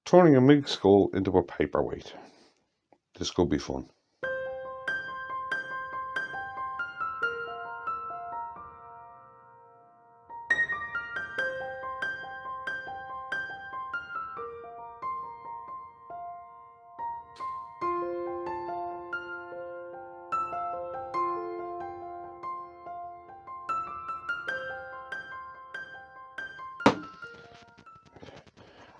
turning a mink skull into a paperweight. This could be fun.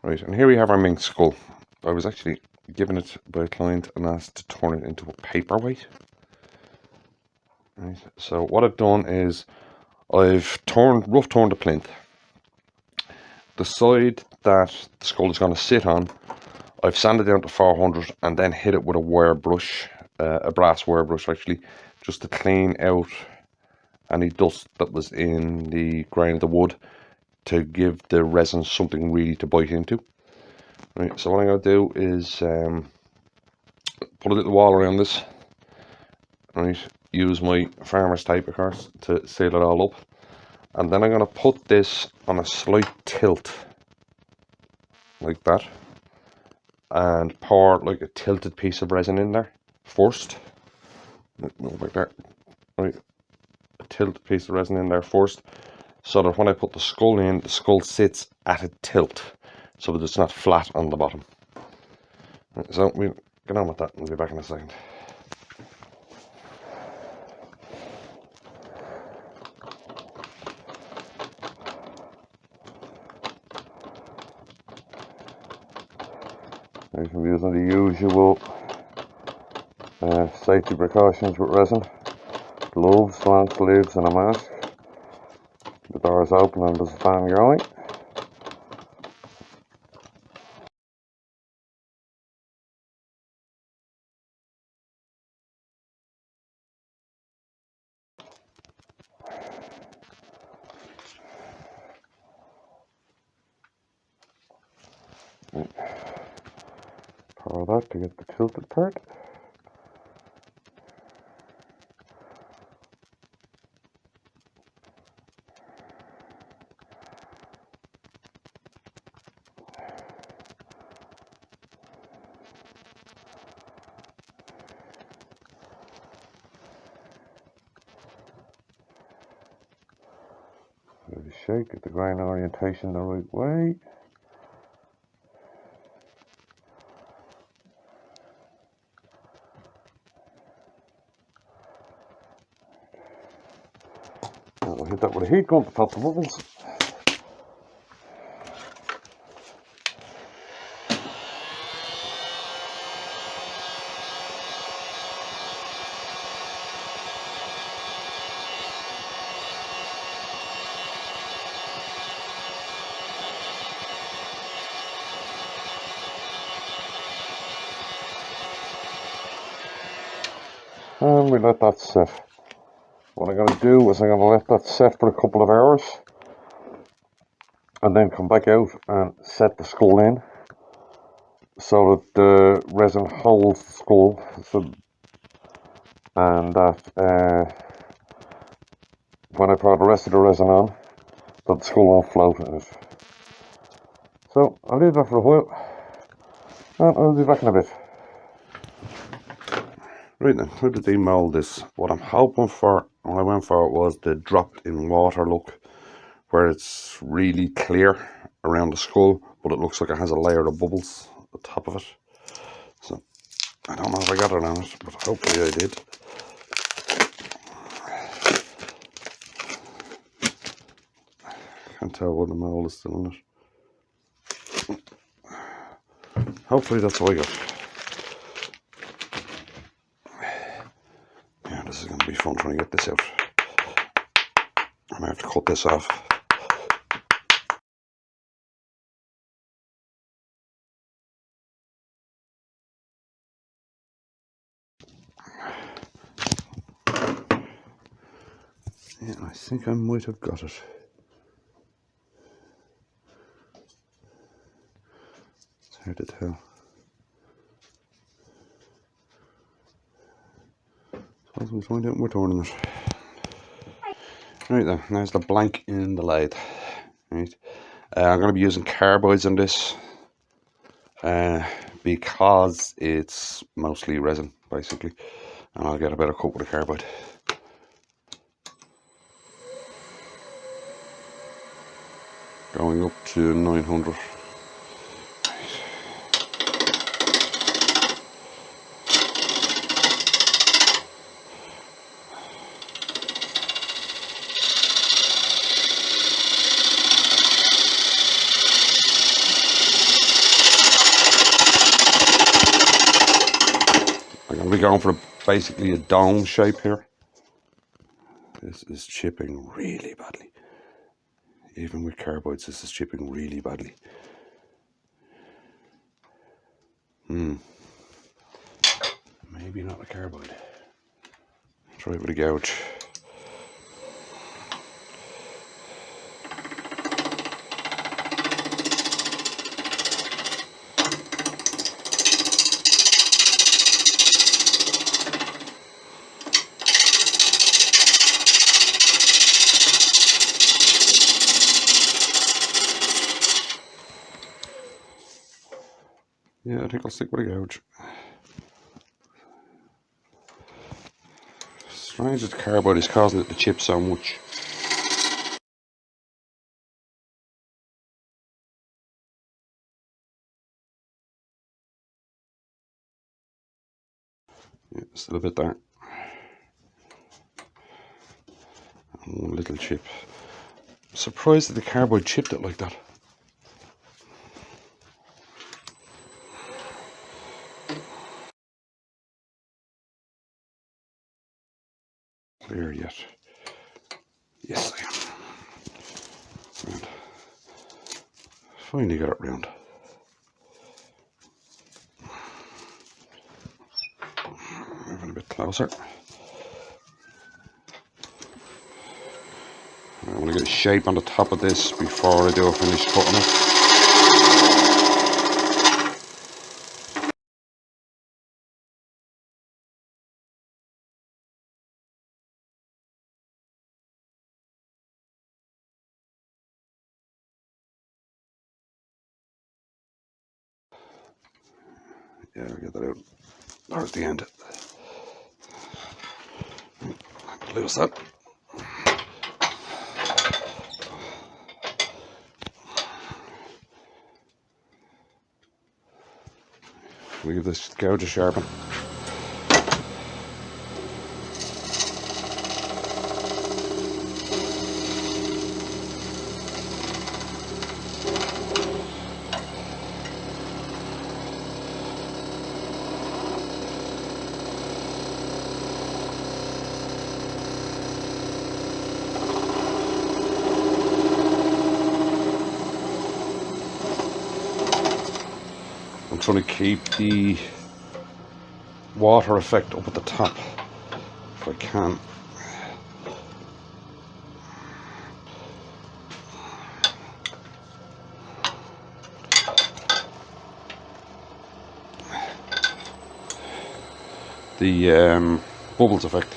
Right, and here we have our mink skull. I was actually given it by a client and asked to turn it into a paperweight. Right, so what I've done is I've rough turned the plinth. The side that the skull is going to sit on, I've sanded down to 400 and then hit it with a wire brush, a brass wire brush actually, just to clean out any dust that was in the grain of the wood, to give the resin something really to bite into. Right, so what I'm going to do is put a little wall around this. Right, use my farmer's tape, of course, to seal it all up, and then I'm going to put this on a slight tilt like that and pour like a tilted piece of resin in there first. Like that. Right, a tilted piece of resin in there first, so that when I put the skull in, the skull sits at a tilt, so that it's not flat on the bottom. Right, so we'll get on with that and we'll be back in a second. You can be using the usual safety precautions with resin: gloves, long sleeves and a mask. The door is open and there's a fan in your eye. Pour that to get the tilted part. Maybe shake, get the grain orientation the right way. We'll hit that with a heat gun to pop the bubbles. And we let that set. What I'm going to do is I'm going to let that set for a couple of hours and then come back out and set the skull in so that the resin holds the skull, and that when I pour the rest of the resin on, that the skull won't float in it. So I'll leave that for a while and I'll be back in a bit. Right then, how to demold this? What I'm hoping for, what I went for, was the dropped in water look, where it's really clear around the skull, but it looks like it has a layer of bubbles at the top of it. So I don't know if I got it on it, but hopefully I did. Can't tell whether the mold is still in it. Hopefully that's what I got. Yeah, this is going to be fun trying to get this out. I might have to cut this off. Yeah, I think I might have got it. It's hard to tell. So we'll find out when we're turning it. Right then, there's the blank in the lathe. Right, I'm going to be using carbides on this. because it's mostly resin basically, and I'll get a better coat with the carbide. Going up to 900. I'm going to be going for basically a dome shape here. This is chipping really badly. Even with carbides, this is chipping really badly. Maybe not a carbide. Try it with a gouge. Yeah, I think I'll stick with a gouge. Strange that the carbide is causing it to chip so much. Yeah, still a bit there. And one little chip. Surprised that the carbide chipped it like that. Clear yet? Yes, I am. Right. Finally got it round. Moving a bit closer. I want to get a shape on the top of this before I do a finish cutting it. Yeah, I'll get that out towards the end. Lose that. We give this gouge a sharpen. I'm trying to keep the water effect up at the top if I can. The bubbles effect.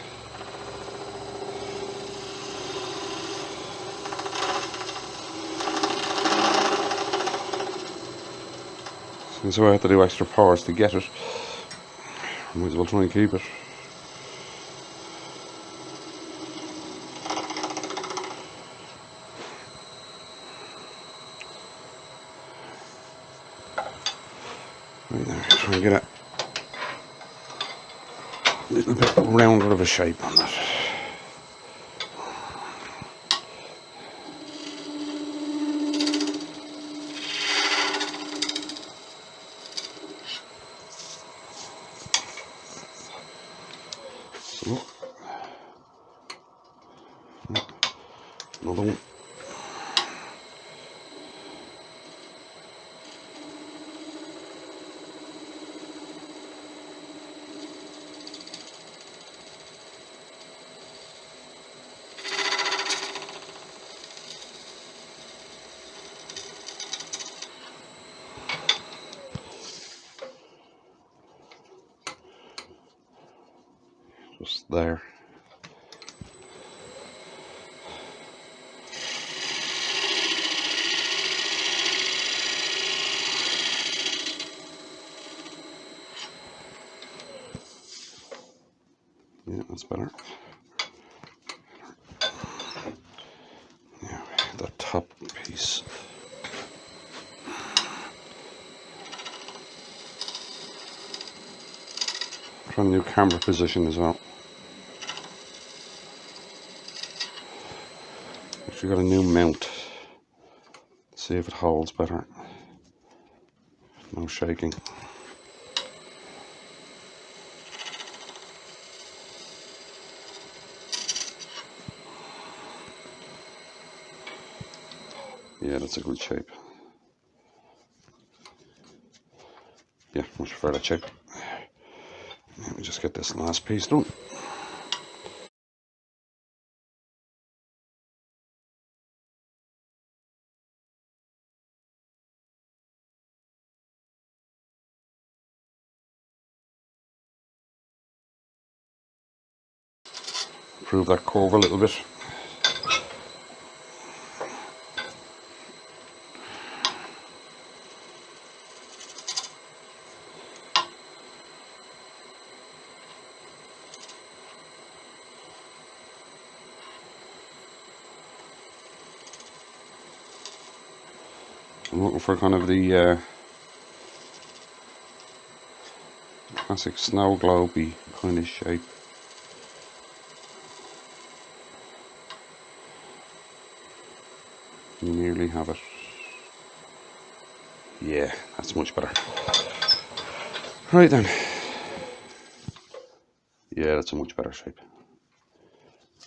So I have to do extra powers to get it. Might as well try and keep it. Right there, try and get a little bit rounder of a shape on that. So, another one. Just there. Yeah, that's better. Now, the top piece. Try a new camera position as well. Actually got a new mount. See if it holds better. No shaking. Yeah, that's a good shape. Yeah, much prefer that shape. Let me just get this last piece done. Improve that curve a little bit. I'm looking for kind of the classic snow globey kind of shape. You nearly have it. Yeah, that's much better. Right then. Yeah, that's a much better shape.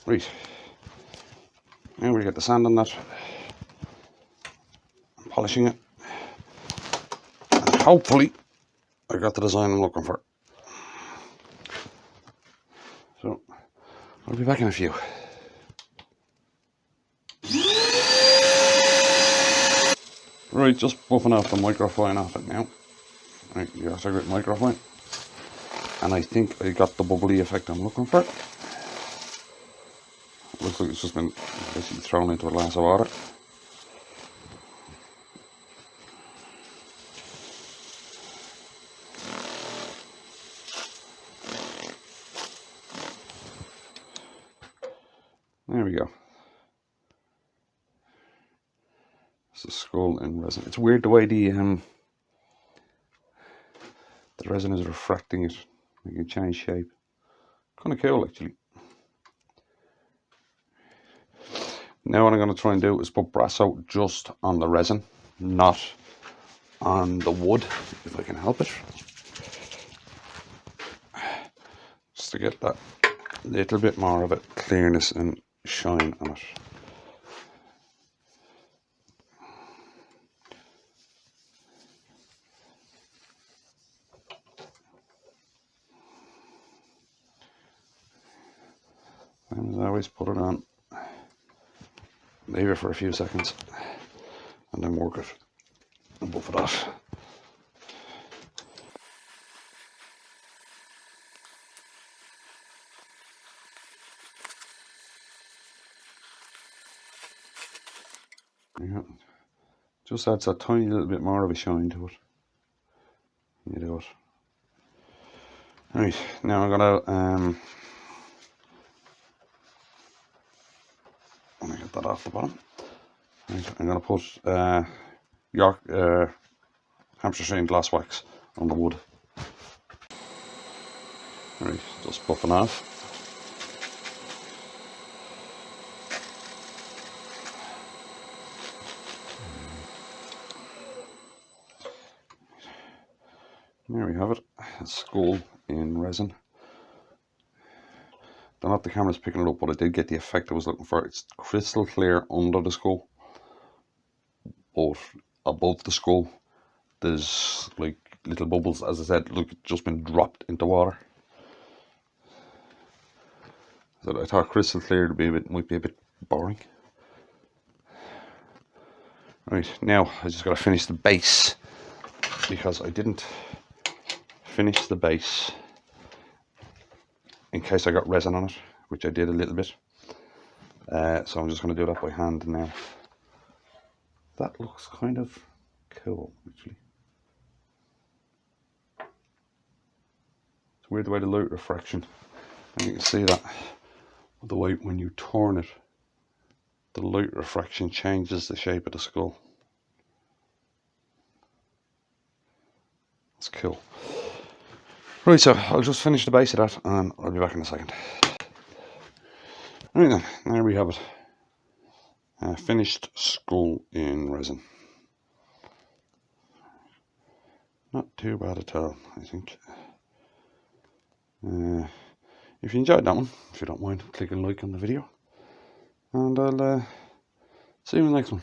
Right. Now we get the sand on that. I'm polishing it. And hopefully I got the design I'm looking for. So I'll be back in a few. Right, just buffing off the microfine off it now. Right, yes, I got microfine. And I think I got the bubbly effect I'm looking for. Looks like it's just been basically thrown into a glass of water. There we go. It's a skull in resin. It's weird the way the resin is refracting it. You can change shape. Kind of cool actually. Now what I'm going to try and do is put brasso just on the resin, not on the wood, if I can help it. Just to get that little bit more of it clearness and shine on it. And as always, put it on, leave it for a few seconds, and then work it and buff it off. Yeah. Just adds a tiny little bit more of a shine to it. You do it. Right, now I'm gonna let me get that off the bottom. Right, I'm gonna put York Hampshire Shine glass wax on the wood. Right, just buffing off. There we have it. A skull in resin. Don't know if the camera's picking it up, but I did get the effect I was looking for. It's crystal clear under the skull, but above the skull there's like little bubbles, as I said, look, just been dropped into water. So I thought crystal clear might be a bit boring. Right, now I just got to finish the base, because I didn't finish the base in case I got resin on it, which I did a little bit. So I'm just going to do that by hand now. That looks kind of cool, actually. It's weird the way the light refraction And you can see that with the white, when you turn it, the light refraction changes the shape of the skull. It's cool. Right, so I'll just finish the base of that and I'll be back in a second. Right then, there we have it. Finished skull in resin. Not too bad at all, I think. If you enjoyed that one, if you don't mind, click and like on the video. And I'll see you in the next one.